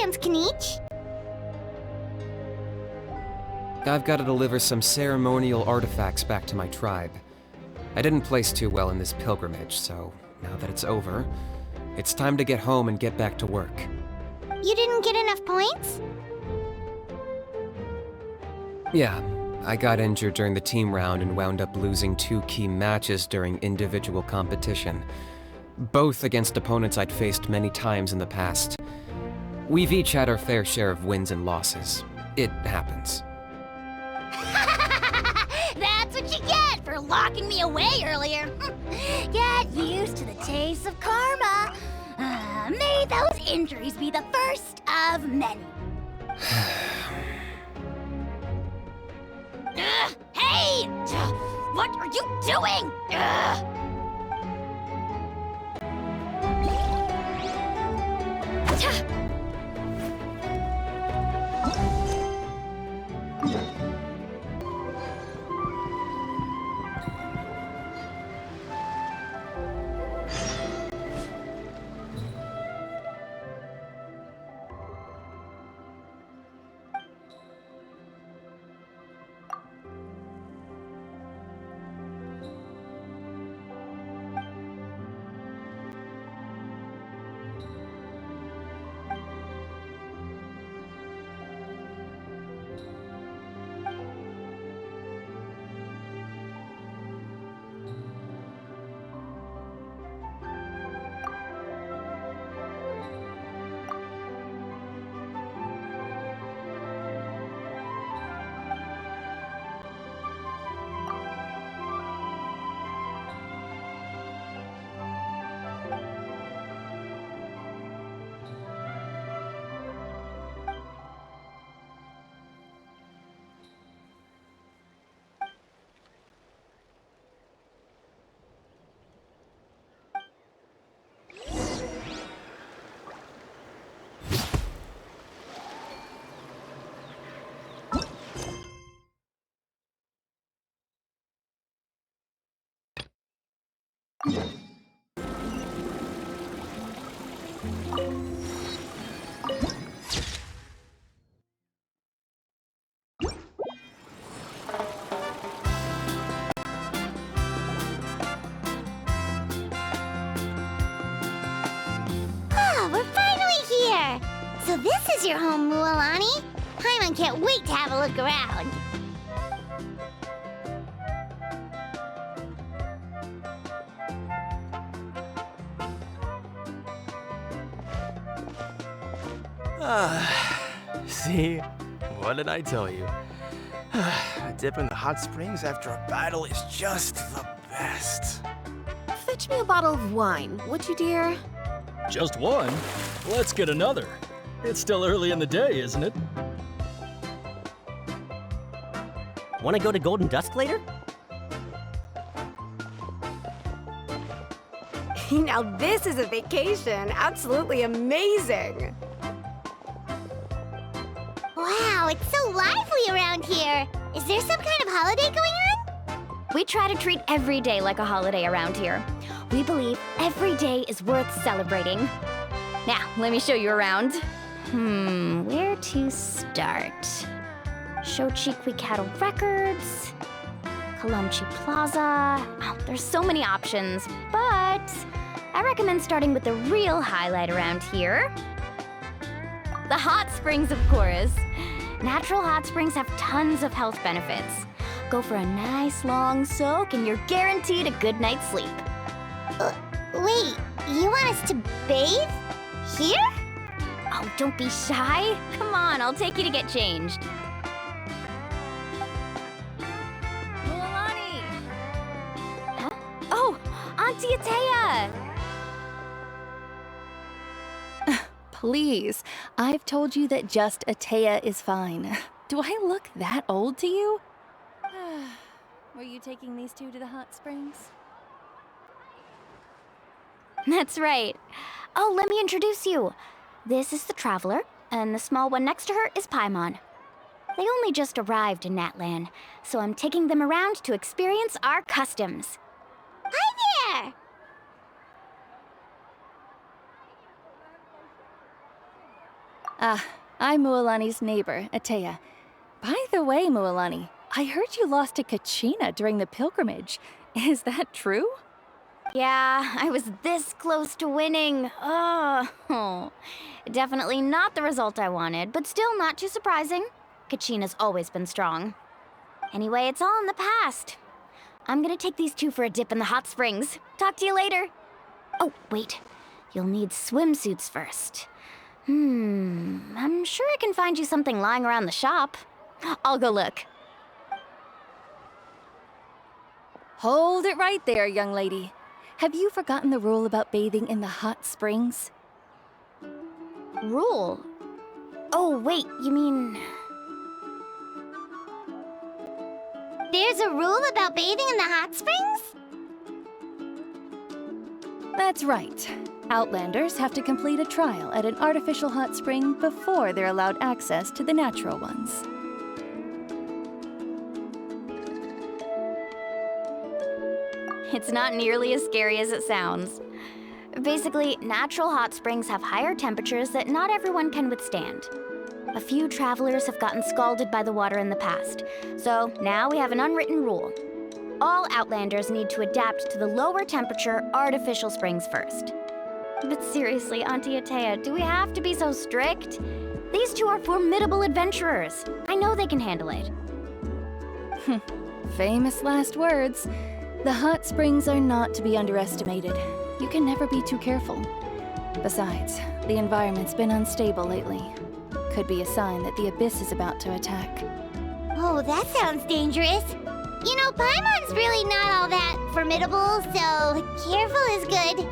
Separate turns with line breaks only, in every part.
plans, Kanich?
I've got to deliver some ceremonial artifacts back to my tribe. I didn't place too well in this pilgrimage, so now that it's over, it's time to get home and get back to work.
You didn't get enough points?
Yeah, I got injured during the team round and wound up losing 2 key matches during individual competition, both against opponents I'd faced many times in the past. We've each had our fair share of wins and losses. It happens.
That's what you get for locking me away earlier. Get used to the taste of karma. May those injuries be the first of many. Hey! What are you doing? We're finally here! So this is your home, Mualani? Paimon can't wait to have a look around.
See? What did I tell you? A dip in the hot springs after a battle is just the best.
Fetch me a bottle of wine, would you, dear?
Just one? Let's get another. It's still early in the day, isn't it?
Want to go to Golden Dusk later?
Now this is a vacation. Absolutely amazing.
Wow, it's so lively around here. Is there some kind of holiday going on?
We try to treat every day like a holiday around here. We believe every day is worth celebrating. Now, let me show you around. Where to start? Shochiqui Cattle Records, Kalamchi Plaza. Oh, there's so many options, but I recommend starting with the real highlight around here. The hot springs, of course. Natural hot springs have tons of health benefits. Go for a nice long soak and you're guaranteed a good night's sleep.
Wait, you want us to bathe? Here?
Oh, don't be shy. Come on, I'll take you to get changed. Mualani! Huh? Oh, Auntie Atea!
Please, I've told you that just Atea is fine. Do I look that old to you? Were you taking these two to the hot springs?
That's right. Oh, let me introduce you. This is the Traveler, and the small one next to her is Paimon. They only just arrived in Natlan, so I'm taking them around to experience our customs.
Hi there!
I'm Mualani's neighbor, Atea. By the way, Mualani, I heard you lost to Kachina during the pilgrimage. Is that true?
Yeah, I was this close to winning. Oh, definitely not the result I wanted, but still not too surprising. Kachina's always been strong. Anyway, it's all in the past. I'm gonna take these two for a dip in the hot springs. Talk to you later. Oh, wait. You'll need swimsuits first. I'm sure I can find you something lying around the shop. I'll go look.
Hold it right there, young lady. Have you forgotten the rule about bathing in the hot springs?
Rule? Oh, wait, you mean...
There's a rule about bathing in the hot springs?
That's right. Outlanders have to complete a trial at an artificial hot spring before they're allowed access to the natural ones.
It's not nearly as scary as it sounds. Basically, natural hot springs have higher temperatures that not everyone can withstand. A few travelers have gotten scalded by the water in the past, so now we have an unwritten rule. All Outlanders need to adapt to the lower temperature artificial springs first. But seriously, Auntie Atea, do we have to be so strict? These two are formidable adventurers. I know they can handle it.
Famous last words. The hot springs are not to be underestimated. You can never be too careful. Besides, the environment's been unstable lately. Could be a sign that the abyss is about to attack.
Oh, that sounds dangerous. You know, Paimon's really not all that formidable, so careful is good.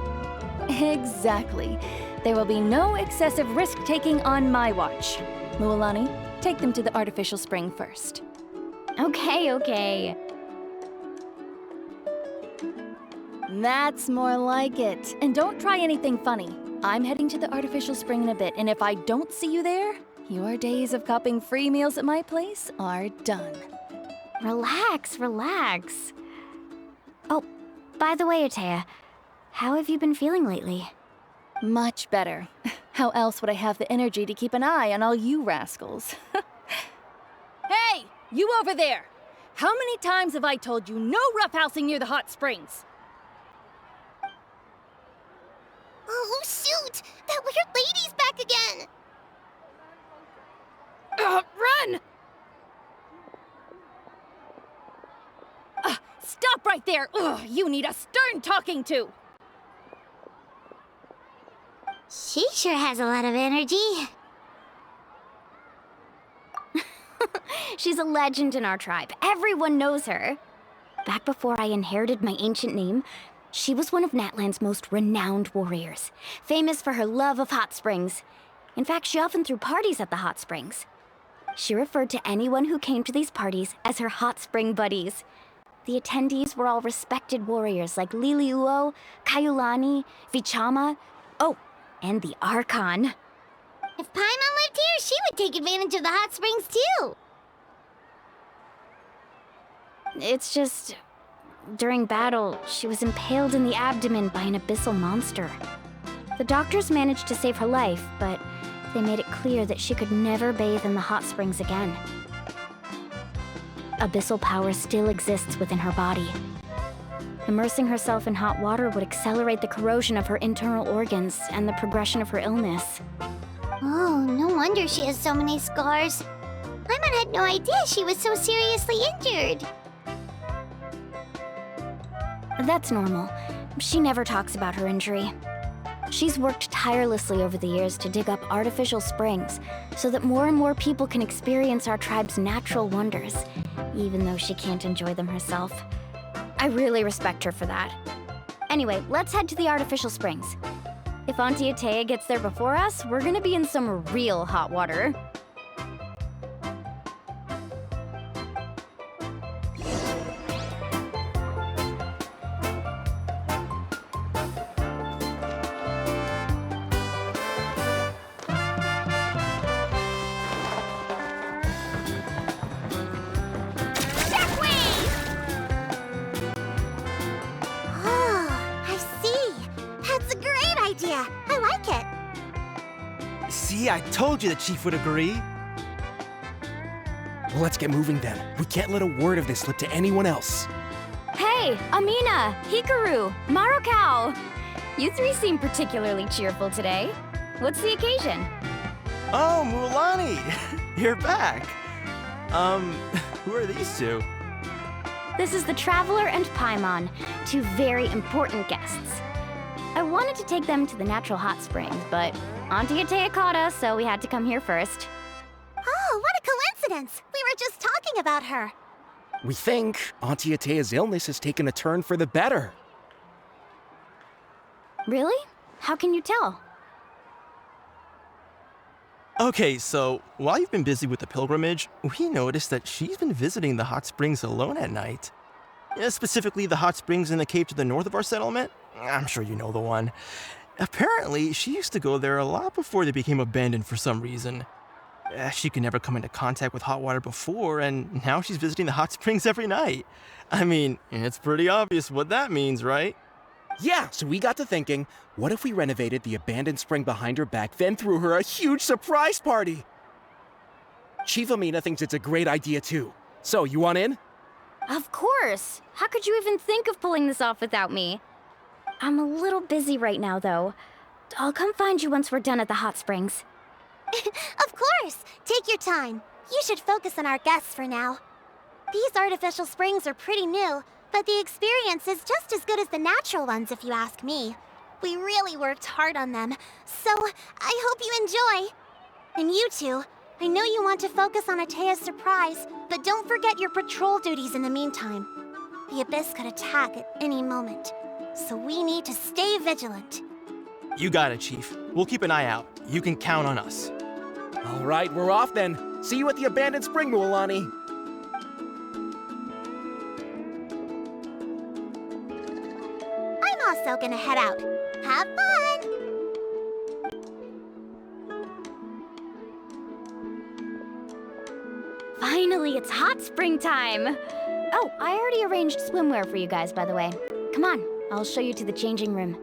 Exactly. There will be no excessive risk-taking on my watch. Mualani, take them to the artificial spring first.
Okay.
That's more like it. And don't try anything funny. I'm heading to the artificial spring in a bit, and if I don't see you there, your days of copping free meals at my place are done.
Relax. Oh, by the way, Atea, how have you been feeling lately?
Much better. How else would I have the energy to keep an eye on all you rascals? Hey, you over there! How many times have I told you no roughhousing near the hot springs?
Oh, shoot! That weird lady's back again!
Run! Stop right there! Ugh, you need a stern talking to!
She sure has a lot of energy.
She's a legend in our tribe. Everyone knows her. Back before I inherited my ancient name, she was one of Natlan's most renowned warriors, famous for her love of hot springs. In fact, she often threw parties at the hot springs. She referred to anyone who came to these parties as her hot spring buddies. The attendees were all respected warriors like Liliuo, Kaiulani, Vichama, and the Archon.
If Paimon lived here, she would take advantage of the hot springs too.
It's just... during battle, she was impaled in the abdomen by an abyssal monster. The doctors managed to save her life, but they made it clear that she could never bathe in the hot springs again. Abyssal power still exists within her body. Immersing herself in hot water would accelerate the corrosion of her internal organs and the progression of her illness.
Oh, no wonder she has so many scars. Paimon had no idea she was so seriously injured.
That's normal. She never talks about her injury. She's worked tirelessly over the years to dig up artificial springs so that more and more people can experience our tribe's natural wonders, even though she can't enjoy them herself. I really respect her for that. Anyway, let's head to the artificial springs. If Auntie Atea gets there before us, we're gonna be in some real hot water.
I see. That's a great idea. I like it.
See? See, I told you the chief would agree.
Well, let's get moving then. We can't let a word of this slip to anyone else.
Hey, Amina, Hikaru, Marukao. You three seem particularly cheerful today. What's the occasion?
Oh, Mulani, you're back. Who are these two?
This is the Traveler and Paimon, two very important guests. I wanted to take them to the natural hot springs, but Auntie Atea caught us, so we had to come here first.
Oh, what a coincidence! We were just talking about her.
We think Auntie Atea's illness has taken a turn for the better.
Really? How can you tell?
Okay, so while you've been busy with the pilgrimage, we noticed that she's been visiting the hot springs alone at night. Specifically, the hot springs in the cave to the north of our settlement. I'm sure you know the one. Apparently, she used to go there a lot before they became abandoned for some reason. She could never come into contact with hot water before, and now she's visiting the hot springs every night. I mean, it's pretty obvious what that means, right?
Yeah, so we got to thinking, what if we renovated the abandoned spring behind her back, then threw her a huge surprise party? Chief Amina thinks it's a great idea too. So, you want in?
Of course! How could you even think of pulling this off without me? I'm a little busy right now, though. I'll come find you once we're done at the hot springs.
Of course! Take your time. You should focus on our guests for now. These artificial springs are pretty new, but the experience is just as good as the natural ones if you ask me. We really worked hard on them, so I hope you enjoy. And you two, I know you want to focus on Atea's surprise, but don't forget your patrol duties in the meantime. The Abyss could attack at any moment, so we need to stay vigilant.
You got it, Chief. We'll keep an eye out. You can count on us.
All right, we're off then. See you at the abandoned spring, Mulani.
I'm also gonna head out. Have fun!
Finally, it's hot spring time! Oh, I already arranged swimwear for you guys, by the way. Come on, I'll show you to the changing room.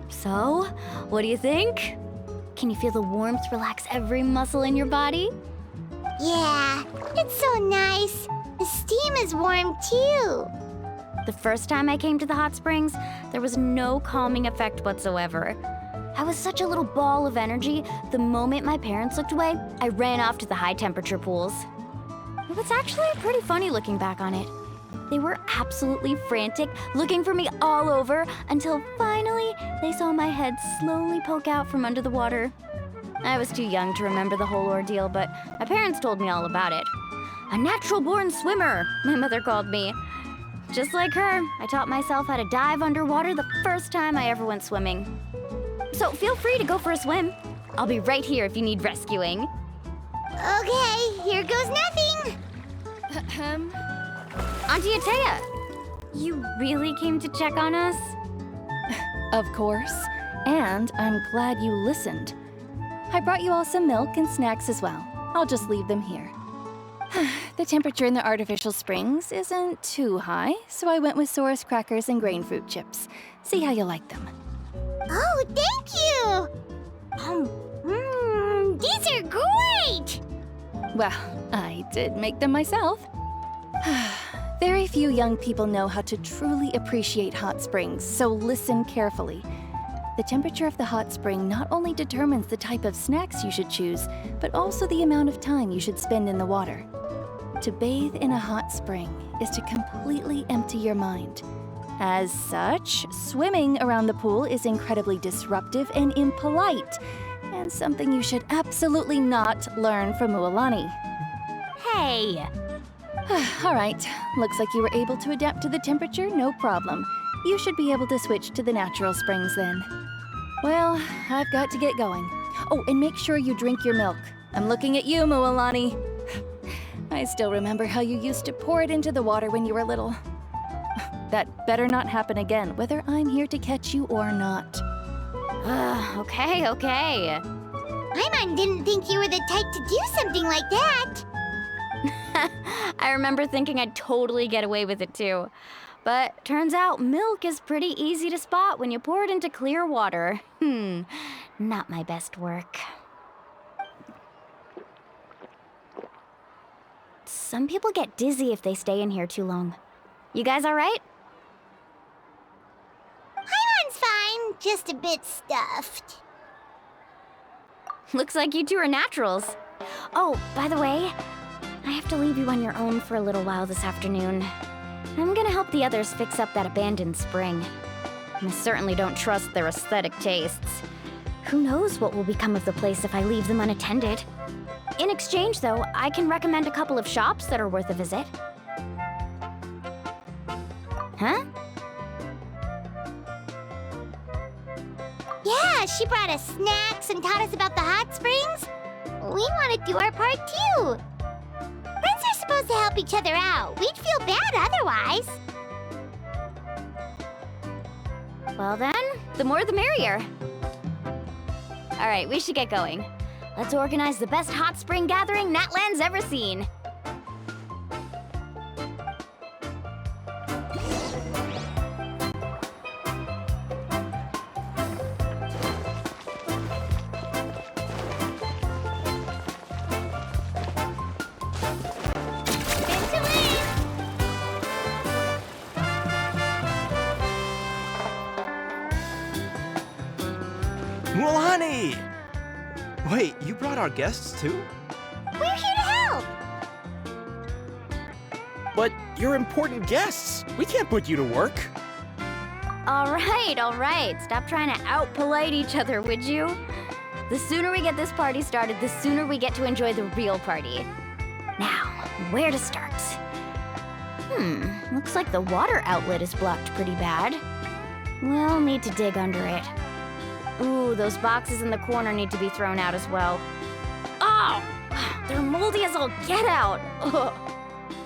So, what do you think? Can you feel the warmth relax every muscle in your body?
Yeah, it's so nice. The steam is warm too.
The first time I came to the hot springs, there was no calming effect whatsoever. I was such a little ball of energy, the moment my parents looked away, I ran off to the high temperature pools. It was actually pretty funny looking back on it. They were absolutely frantic, looking for me all over, until finally they saw my head slowly poke out from under the water. I was too young to remember the whole ordeal, but my parents told me all about it. A natural-born swimmer, my mother called me. Just like her, I taught myself how to dive underwater the first time I ever went swimming. So feel free to go for a swim. I'll be right here if you need rescuing.
Okay, here goes nothing.
Auntie Atea, you really came to check on us?
Of course. And I'm glad you listened. I brought you all some milk and snacks as well. I'll just leave them here. The temperature in the artificial springs isn't too high, so I went with Saurus crackers and grain fruit chips. See how you like them.
Oh, thank you! These are great!
Well, I did make them myself. Very few young people know how to truly appreciate hot springs, so listen carefully. The temperature of the hot spring not only determines the type of snacks you should choose, but also the amount of time you should spend in the water. To bathe in a hot spring is to completely empty your mind. As such, swimming around the pool is incredibly disruptive and impolite, and something you should absolutely not learn from Mualani.
Hey!
All right, looks like you were able to adapt to the temperature, no problem. You should be able to switch to the natural springs then. Well, I've got to get going. Oh, and make sure you drink your milk. I'm looking at you, Mualani. I still remember how you used to pour it into the water when you were little. That better not happen again, whether I'm here to catch you or not.
Okay.
Paimon didn't think you were the type to do something like that.
I remember thinking I'd totally get away with it too. But turns out milk is pretty easy to spot when you pour it into clear water. Not my best work. Some people get dizzy if they stay in here too long. You guys all right?
Paimon's fine, just a bit stuffed.
Looks like you two are naturals. Oh, by the way, I have to leave you on your own for a little while this afternoon. I'm gonna help the others fix up that abandoned spring. I certainly don't trust their aesthetic tastes. Who knows what will become of the place if I leave them unattended. In exchange, though, I can recommend a couple of shops that are worth a visit. Huh?
Yeah, she brought us snacks and taught us about the hot springs. We want to do our part too. Friends are supposed to help each other out. We'd feel bad otherwise.
Well then, the more the merrier. All right, we should get going. Let's organize the best hot spring gathering Natland's ever seen.
Mualani! Wait, you brought our guests too?
We're here to help.
But you're important guests. We can't put you to work.
All right. Stop trying to out-polite each other, would you? The sooner we get this party started, the sooner we get to enjoy the real party. Now, where to start? Looks like the water outlet is blocked pretty bad. We'll need to dig under it. Ooh, those boxes in the corner need to be thrown out as well. Oh! They're moldy as all get out! Ugh.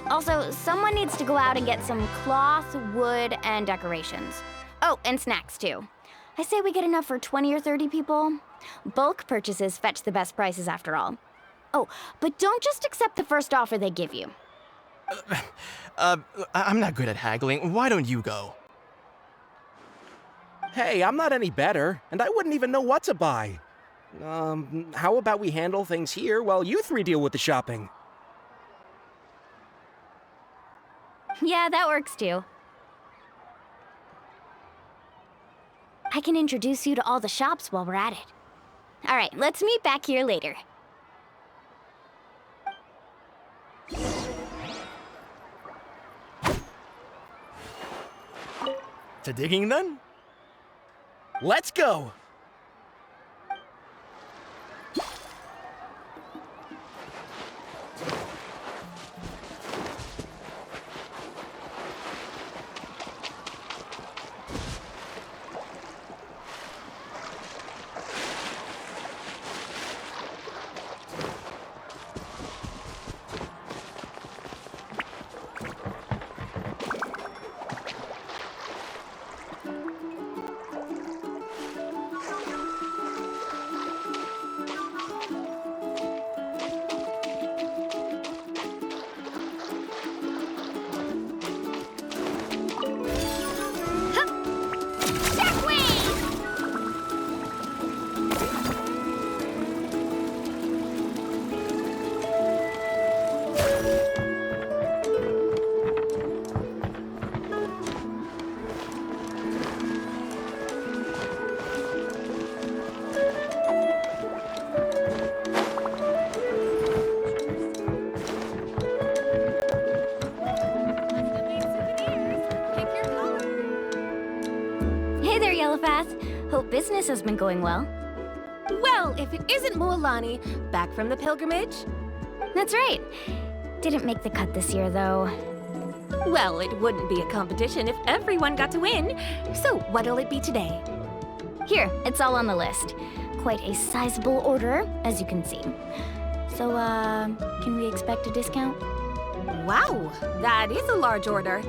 Also, someone needs to go out and get some cloth, wood, and decorations. Oh, and snacks too. I say we get enough for 20 or 30 people. Bulk purchases fetch the best prices after all. Oh, but don't just accept the first offer they give you.
I'm not good at haggling. Why don't you go?
Hey, I'm not any better, and I wouldn't even know what to buy. How about we handle things here while you three deal with the shopping?
Yeah, that works too. I can introduce you to all the shops while we're at it. All right, let's meet back here later.
To digging then?
Let's go!
Yellowpath. Hope business has been going well.
Well, if it isn't Mualani, back from the pilgrimage?
That's right. Didn't make the cut this year, though.
Well, it wouldn't be a competition if everyone got to win. So what'll it be today?
Here, it's all on the list. Quite a sizable order, as you can see. So, can we expect a discount?
Wow, that is a large order.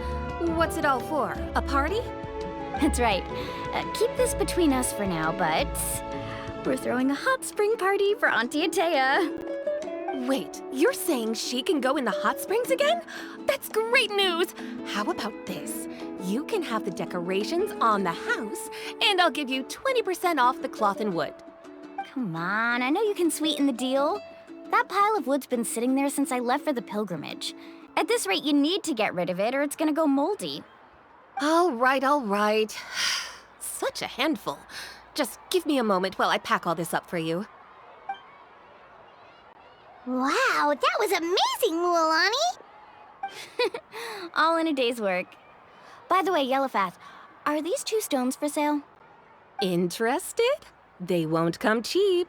What's it all for? A party?
That's right. Keep this between us for now, but we're throwing a hot spring party for Auntie Atea.
Wait, you're saying she can go in the hot springs again? That's great news! How about this? You can have the decorations on the house, and I'll give you 20% off the cloth and wood.
Come on, I know you can sweeten the deal. That pile of wood's been sitting there since I left for the pilgrimage. At this rate, you need to get rid of it or it's gonna go moldy.
All right, all right. Such a handful. Just give me a moment while I pack all this up for you.
Wow, that was amazing, Mualani!
All in a day's work. By the way, Yellowpath, are these 2 stones for sale?
Interested? They won't come cheap.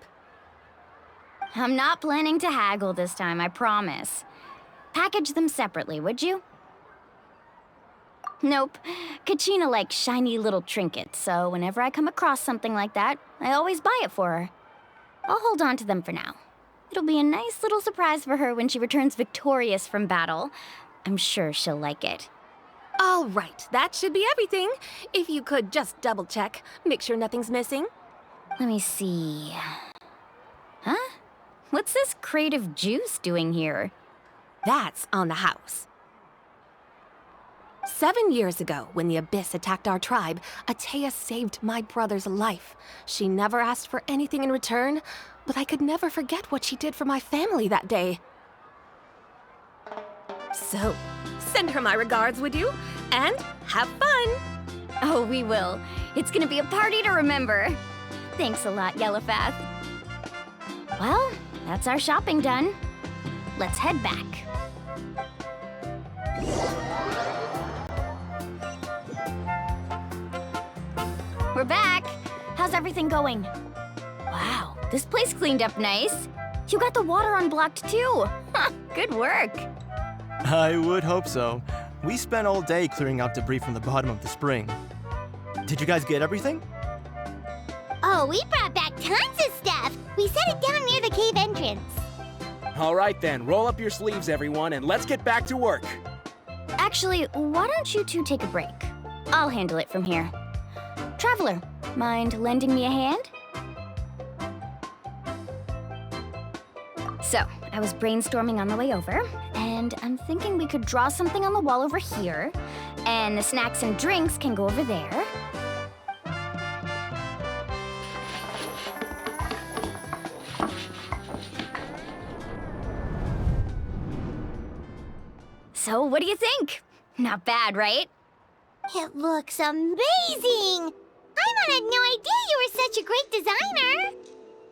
I'm not planning to haggle this time, I promise. Package them separately, would you? Nope. Kachina likes shiny little trinkets, so whenever I come across something like that, I always buy it for her. I'll hold on to them for now. It'll be a nice little surprise for her when she returns victorious from battle. I'm sure she'll like it.
All right, that should be everything. If you could just double check, make sure nothing's missing.
Let me see. Huh? What's this crate of juice doing here?
That's on the house. 7 years ago, when the Abyss attacked our tribe, Atea saved my brother's life. She never asked for anything in return, but I could never forget what she did for my family that day. So, send her my regards, would you? And have fun!
Oh, we will. It's gonna be a party to remember. Thanks a lot, Yellowpath. Well, that's our shopping done. Let's head back. We're back. How's everything going? Wow, this place cleaned up nice. You got the water unblocked too. Huh, good work.
I would hope so. We spent all day clearing out debris from the bottom of the spring. Did you guys get everything?
Oh, we brought back tons of stuff! We set it down near the cave entrance.
All right then, roll up your sleeves, everyone, and let's get back to work.
Actually, why don't you two take a break? I'll handle it from here. Traveler, mind lending me a hand? So, I was brainstorming on the way over, and I'm thinking we could draw something on the wall over here, and the snacks and drinks can go over there. So, what do you think? Not bad, right?
It looks amazing! Paimon had no idea you were such a great designer!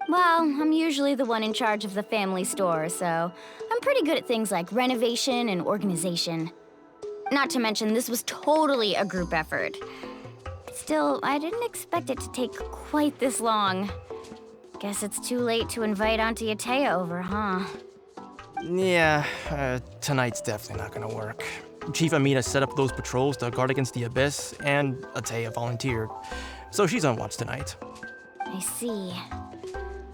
Well, I'm usually the one in charge of the family store, so I'm pretty good at things like renovation and organization. Not to mention, this was totally a group effort. Still, I didn't expect it to take quite this long. Guess it's too late to invite Auntie Atea over, huh?
Yeah, tonight's definitely not gonna work. Chief Amina set up those patrols to guard against the Abyss, and Atea volunteered. So she's on watch tonight.
I see.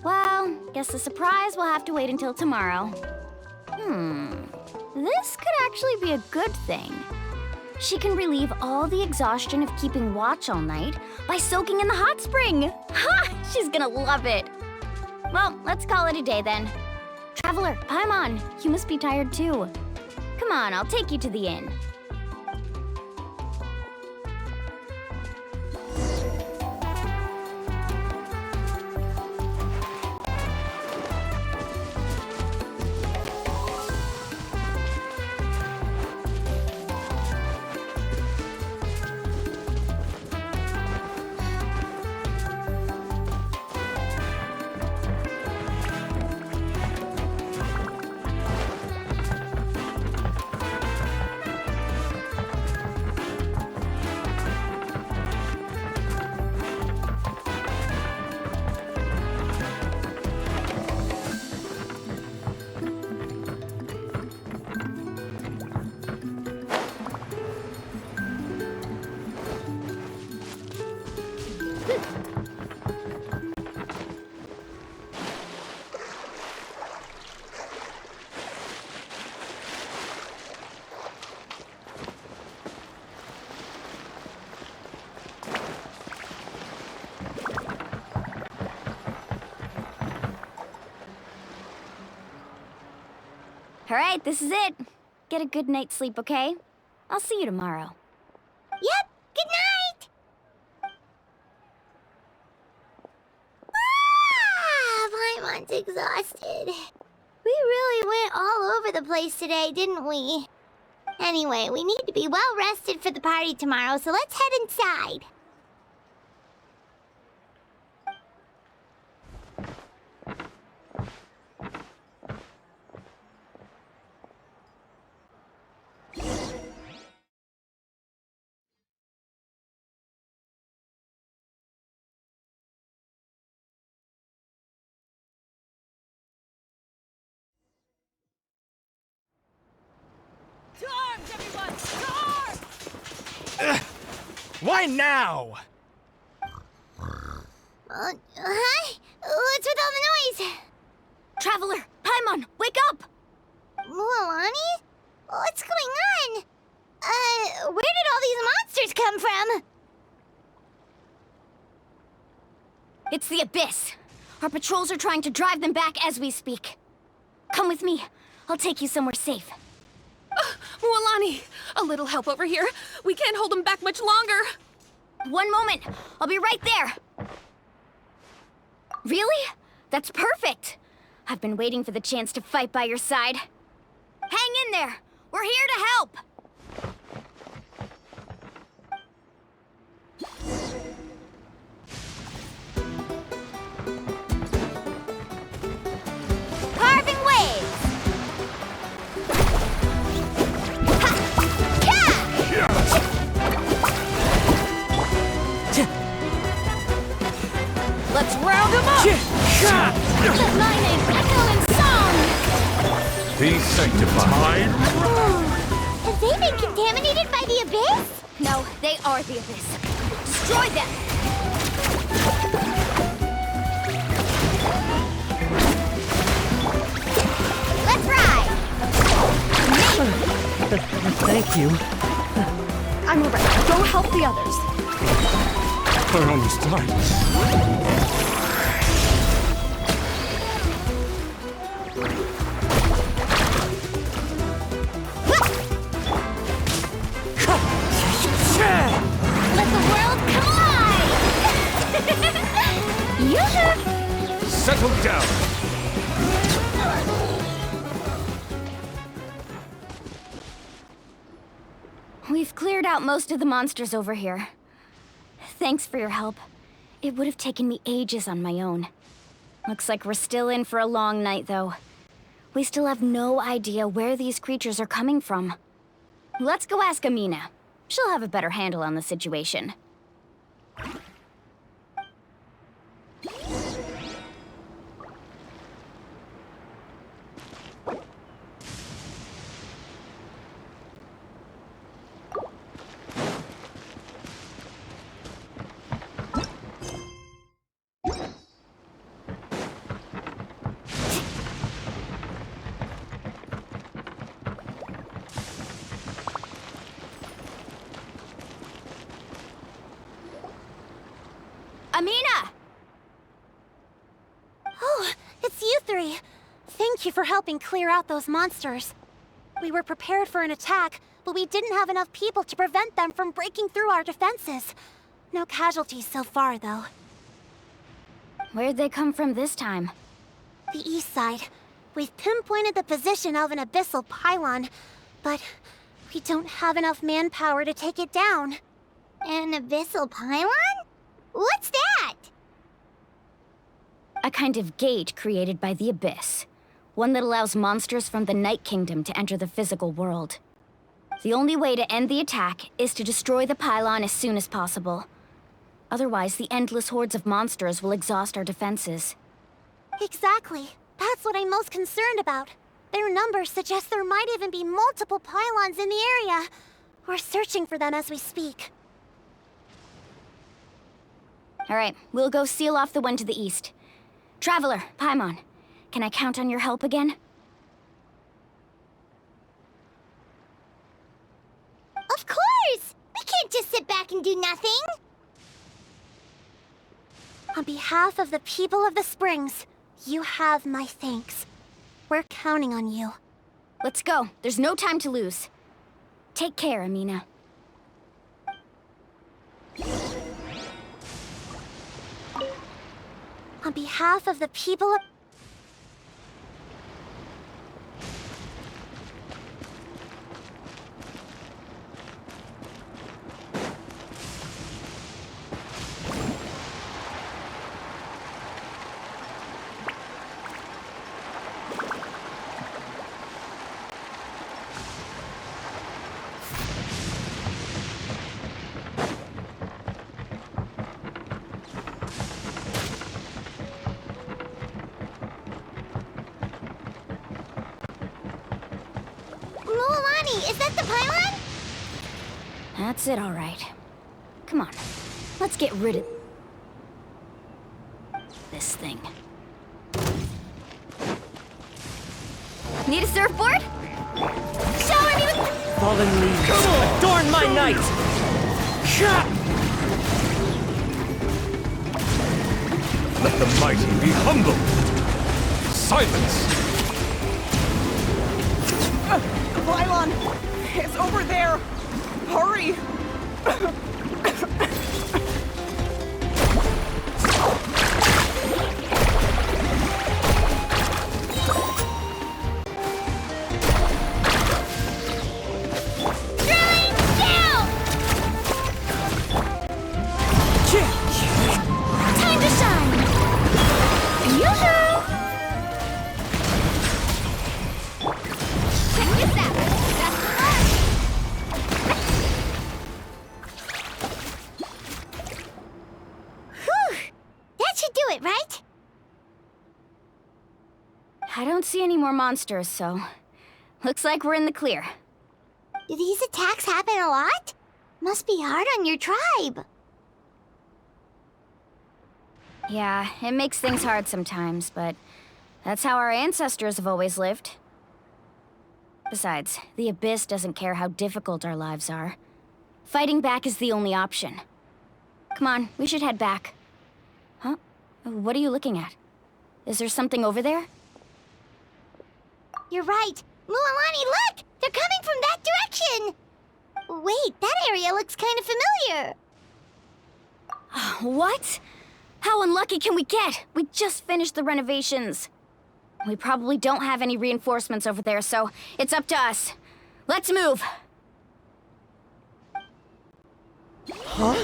Well, guess the surprise will have to wait until tomorrow. This could actually be a good thing. She can relieve all the exhaustion of keeping watch all night by soaking in the hot spring. Ha! She's gonna love it. Well, let's call it a day then. Traveler, Paimon, you must be tired too. Come on, I'll take you to the inn. All right, this is it. Get a good night's sleep, okay? I'll see you tomorrow.
Yep, good night! Paimon's exhausted. We really went all over the place today, didn't we? Anyway, we need to be well rested for the party tomorrow, so let's head inside.
To arms, everyone! To arms!
Why now?
Huh? What's with all the noise?
Traveler, Paimon, wake up!
Mualani? What's going on? Where did all these monsters come from?
It's the Abyss. Our patrols are trying to drive them back as we speak. Come with me. I'll take you somewhere safe.
Mualani, a little help over here. We can't hold them back much longer.
One moment. I'll be right there. Really? That's perfect. I've been waiting for the chance to fight by your side. Hang in there. We're here to help.
Carving waves!
Let's round them up!
Let my name echo in song!
Be sanctified.
Have they been contaminated by the Abyss?
No, they are the Abyss. Destroy them!
Let's ride!
Thank you.
I'm alright. Go help the others.
I only started.
Let the world collide!
Settle down.
We've cleared out most of the monsters over here. Thanks for your help. It would have taken me ages on my own. Looks like we're still in for a long night, though. We still have no idea where these creatures are coming from. Let's go ask Amina. She'll have a better handle on the situation. Amina!
Oh, it's you three. Thank you for helping clear out those monsters. We were prepared for an attack, but we didn't have enough people to prevent them from breaking through our defenses. No casualties so far, though.
Where'd they come from this time?
The east side. We've pinpointed the position of an abyssal pylon, but we don't have enough manpower to take it down. An abyssal pylon? What's that?
A kind of gate created by the Abyss. One that allows monsters from the Night Kingdom to enter the physical world. The only way to end the attack is to destroy the pylon as soon as possible. Otherwise, the endless hordes of monsters will exhaust our defenses.
Exactly. That's what I'm most concerned about. Their numbers suggest there might even be multiple pylons in the area. We're searching for them as we speak.
All right, we'll go seal off the one to the east. Traveler, Paimon, can I count on your help again?
Of course! We can't just sit back and do nothing! On behalf of the people of the Springs, you have my thanks. We're counting on you.
Let's go. There's no time to lose. Take care, Amina.
On behalf of the people of... Mualani, is that the pylon?
That's it, all right. Come on, let's get rid of this thing. Need a surfboard? Shower me with...
Fallen leaves, adorn my night!
Let the mighty be humble! Silence!
The pylon! It's over there! Hurry!
Time to shine! Yoo-hoo! Check this out! That's the mark! Whew! That should do it, right?
I don't see any more monsters, so... Looks like we're in the clear.
Do these attacks happen a lot? Must be hard on your tribe.
Yeah, it makes things hard sometimes, but that's how our ancestors have always lived. Besides, the Abyss doesn't care how difficult our lives are. Fighting back is the only option. Come on, we should head back. Huh? What are you looking at? Is there something over there?
You're right. Mualani, look! They're coming from that direction! Wait, that area looks kind of familiar.
What? How unlucky can we get? We just finished the renovations. We probably don't have any reinforcements over there, so it's up to us. Let's move!
Huh?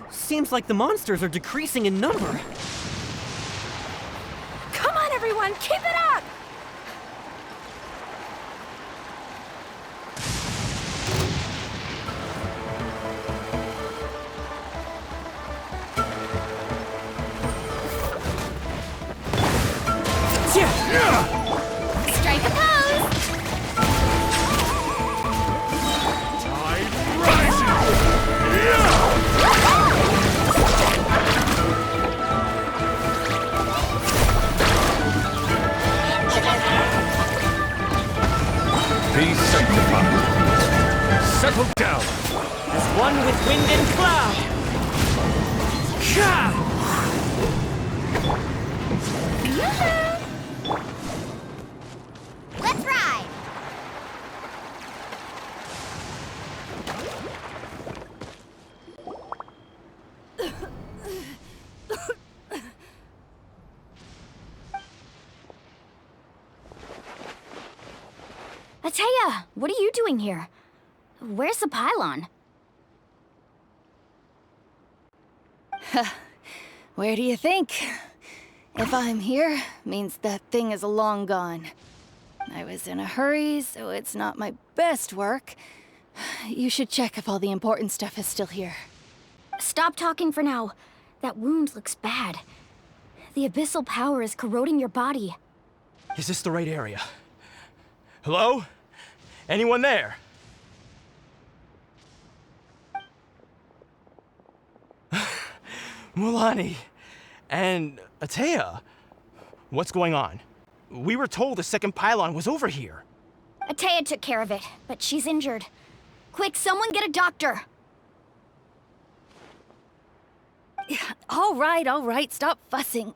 Seems like the monsters are decreasing in number.
Come on, everyone, keep it up!
Strike a pose!
Tide rises! Be sanctified. Settle down.
As one with wind and cloud.
Let's ride!
Ateya, what are you doing here? Where's the pylon?
Where do you think? If I'm here, means that thing is long gone. I was in a hurry, so it's not my best work. You should check if all the important stuff is still here.
Stop talking for now. That wound looks bad. The abyssal power is corroding your body.
Is this the right area? Hello? Anyone there? Mualani and Ateya, what's going on? We were told the second pylon was over here.
Ateya took care of it, but she's injured. Quick, someone get a doctor!
All right, stop fussing.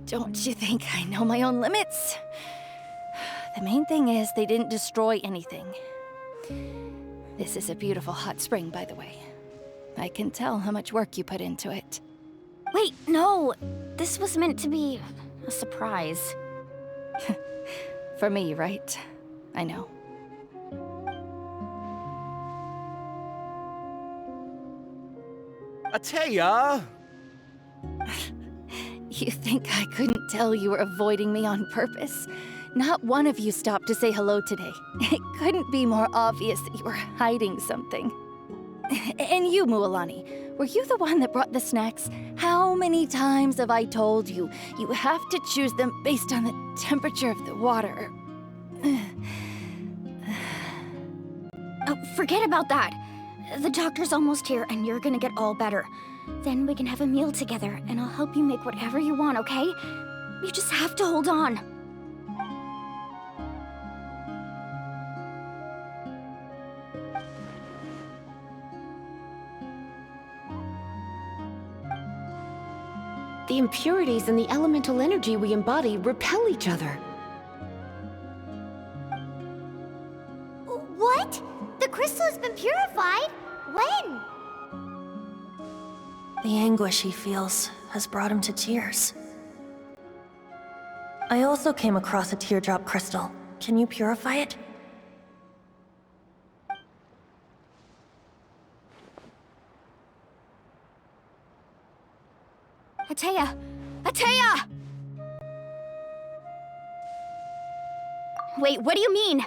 Don't you think I know my own limits? The main thing is they didn't destroy anything. This is a beautiful hot spring, by the way. I can tell how much work you put into it.
Wait, no! This was meant to be a surprise.
For me, right? I know.
Atea!
You think I couldn't tell you were avoiding me on purpose? Not one of you stopped to say hello today. It couldn't be more obvious that you were hiding something. And you, Mualani, were you the one that brought the snacks? How many times have I told you, you have to choose them based on the temperature of the water?
Oh, forget about that. The doctor's almost here, and you're gonna get all better. Then we can have a meal together, and I'll help you make whatever you want, okay? You just have to hold on.
The impurities in the elemental energy we embody repel each other.
What? The crystal has been purified? When?
The anguish he feels has brought him to tears. I also came across a teardrop crystal. Can you purify it?
Atea! Atea! Wait, what do you mean?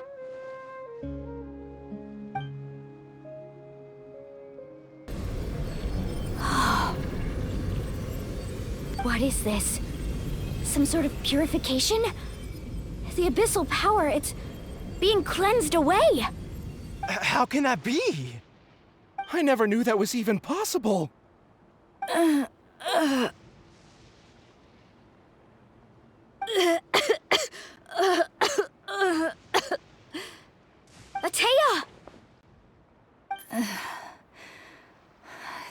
What is this? Some sort of purification? The abyssal power, it's being cleansed away!
How can that be?
I never knew that was even possible.
Atea!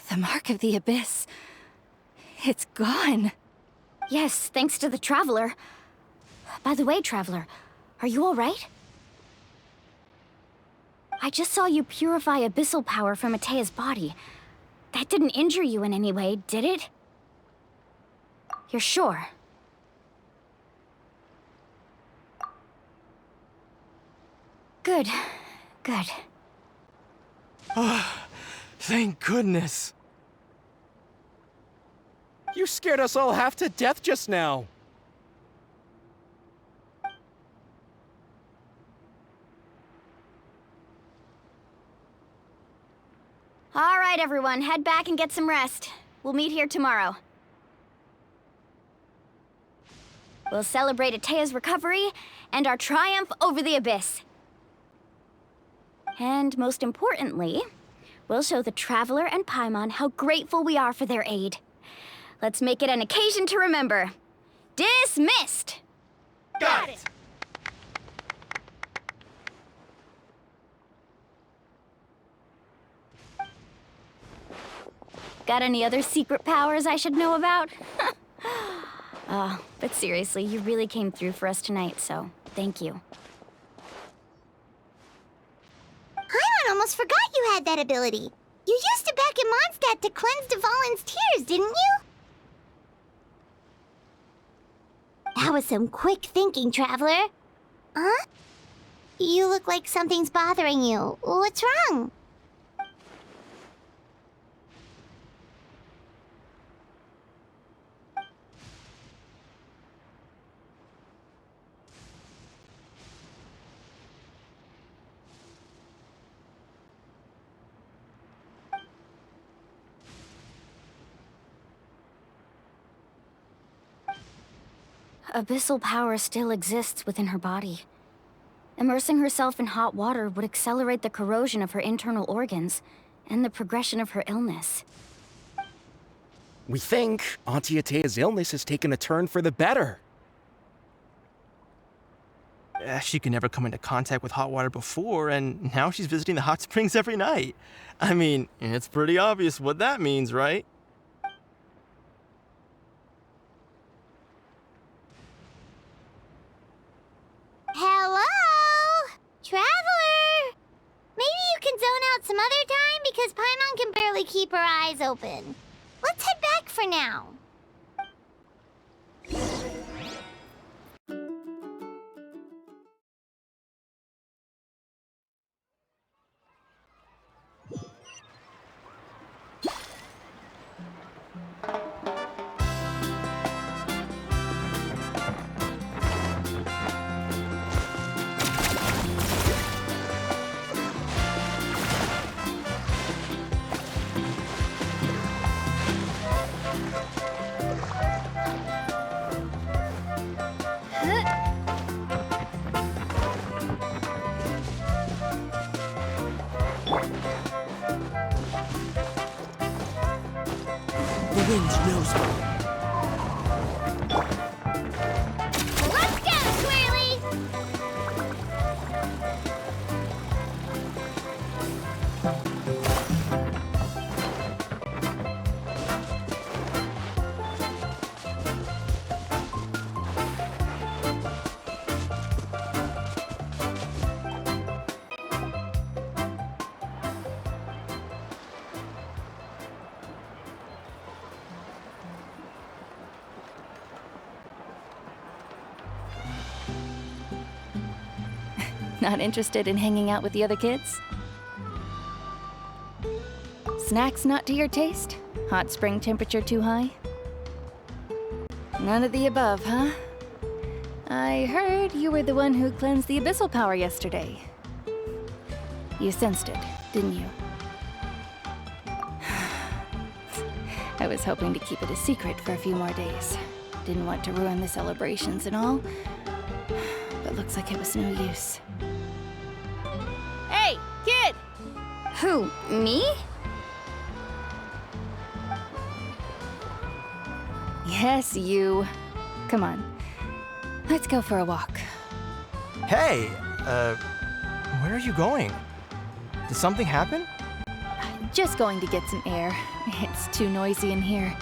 The mark of the abyss. It's gone.
Yes, thanks to the Traveler. By the way, Traveler, are you all right? I just saw you purify abyssal power from Atea's body. That didn't injure you in any way, did it? You're sure? Good. Good.
Thank goodness.
You scared us all half to death just now.
All right, everyone, head back and get some rest. We'll meet here tomorrow. We'll celebrate Atea's recovery and our triumph over the abyss. And most importantly, we'll show the Traveler and Paimon how grateful we are for their aid. Let's make it an occasion to remember. Dismissed!
Got it!
Got any other secret powers I should know about? But seriously, you really came through for us tonight, so thank you.
Paimon almost forgot you had that ability. You used it back in Mondstadt to cleanse Dvalin's tears, didn't you? That was some quick thinking, Traveler. Huh? You look like something's bothering you. What's wrong?
Abyssal power still exists within her body. Immersing herself in hot water would accelerate the corrosion of her internal organs and the progression of her illness.
We think Auntie Atea's illness has taken a turn for the better.
She could never come into contact with hot water before, and now she's visiting the hot springs every night. I mean, it's pretty obvious what that means, right?
Hello? other time because Paimon can barely keep her eyes open. Let's head back for now.
The wind knows me.
Let's go, Swirly!
Not interested in hanging out with the other kids? Snacks not to your taste? Hot spring temperature too high? None of the above, huh? I heard you were the one who cleansed the abyssal power yesterday. You sensed it, didn't you? I was hoping to keep it a secret for a few more days. Didn't want to ruin the celebrations and all, but looks like it was no use.
Hey, kid!
Who, me?
Yes, you. Come on. Let's go for a walk.
Hey, where are you going? Did something happen?
Just going to get some air. It's too noisy in here.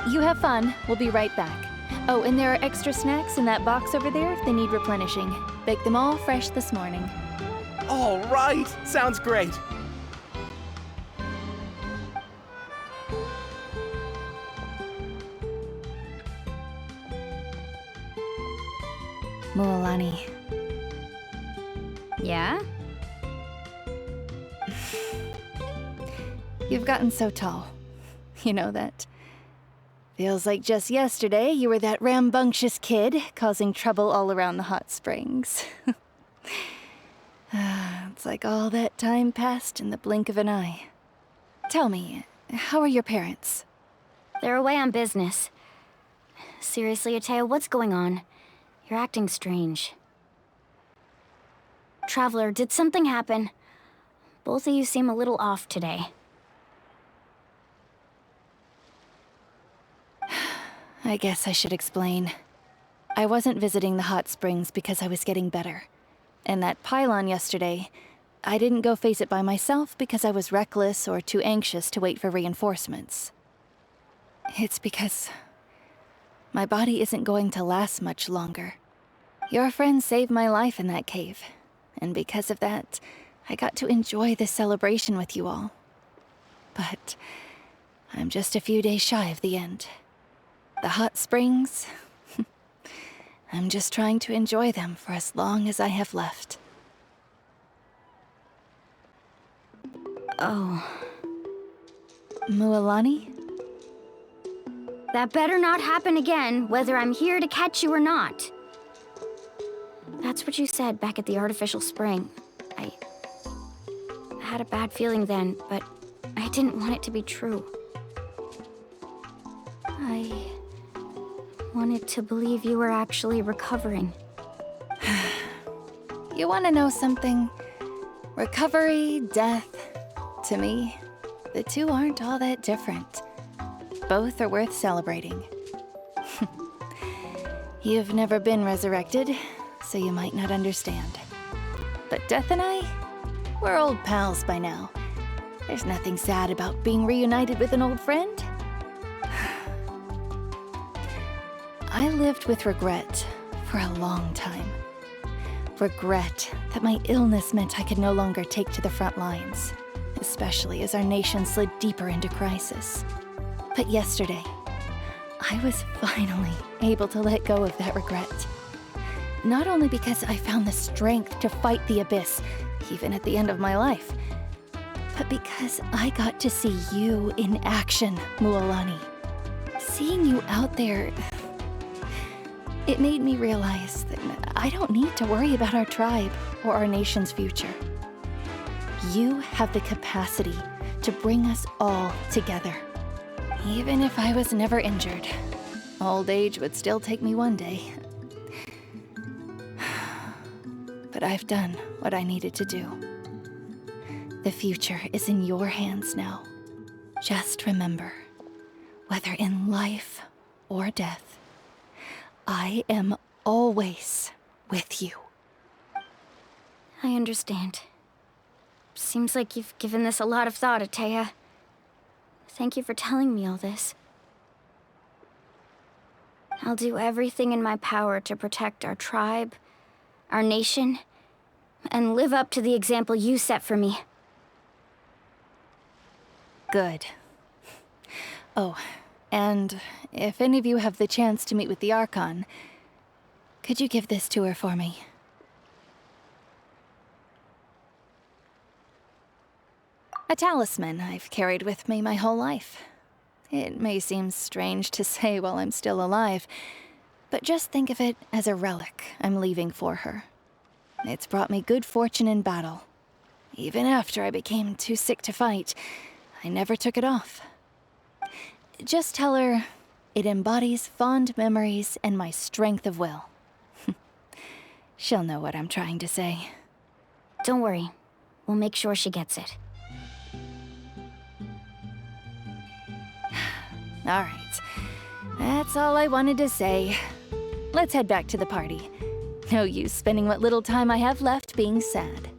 You have fun. We'll be right back. Oh, and there are extra snacks in that box over there if they need replenishing. Baked them all fresh this morning.
All right, sounds great.
Mualani.
Yeah?
You've gotten so tall. You know that. Feels like just yesterday you were that rambunctious kid causing trouble all around the hot springs. It's like all that time passed in the blink of an eye. Tell me, how are your parents?
They're away on business. Seriously, Ateo, what's going on? You're acting strange. Traveler, did something happen? Both of you seem a little off today.
I guess I should explain. I wasn't visiting the hot springs because I was getting better. And that pylon yesterday, I didn't go face it by myself because I was reckless or too anxious to wait for reinforcements. It's because my body isn't going to last much longer. Your friend saved my life in that cave, and because of that, I got to enjoy this celebration with you all. But I'm just a few days shy of the end. The hot springs, I'm just trying to enjoy them for as long as I have left.
Oh.
Mualani?
That better not happen again, whether I'm here to catch you or not. That's what you said back at the artificial spring. I had a bad feeling then, but I didn't want it to be true. I wanted to believe you were actually recovering.
You want to know something? Recovery, death, to me, the two aren't all that different. Both are worth celebrating. You've never been resurrected, so you might not understand. But Death and I, we're old pals by now. There's nothing sad about being reunited with an old friend. I lived with regret for a long time. Regret that my illness meant I could no longer take to the front lines, especially as our nation slid deeper into crisis. But yesterday, I was finally able to let go of that regret. Not only because I found the strength to fight the abyss, even at the end of my life, but because I got to see you in action, Mualani. Seeing you out there, it made me realize that I don't need to worry about our tribe or our nation's future. You have the capacity to bring us all together. Even if I was never injured, old age would still take me one day. But I've done what I needed to do. The future is in your hands now. Just remember, whether in life or death, I am always with you.
I understand. Seems like you've given this a lot of thought, Atea. Thank you for telling me all this. I'll do everything in my power to protect our tribe, our nation, and live up to the example you set for me.
Good. Oh, and if any of you have the chance to meet with the Archon, could you give this to her for me? A talisman I've carried with me my whole life. It may seem strange to say while I'm still alive, but just think of it as a relic I'm leaving for her. It's brought me good fortune in battle. Even after I became too sick to fight, I never took it off. Just tell her it embodies fond memories and my strength of will. She'll know what I'm trying to say.
Don't worry. We'll make sure she gets it.
All right. That's all I wanted to say. Let's head back to the party. No use spending what little time I have left being sad.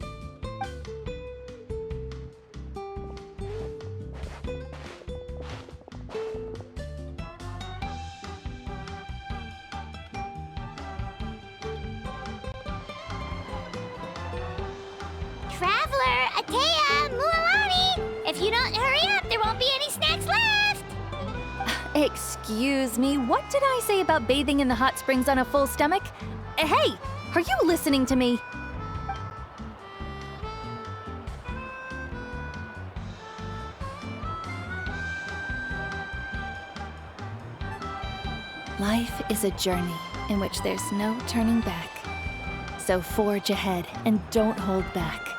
Traveler, Atea, Mualani! If you don't hurry up, there won't be any snacks left!
Excuse me, what did I say about bathing in the hot springs on a full stomach? Hey, are you listening to me? Life is a journey in which there's no turning back. So forge ahead and don't hold back.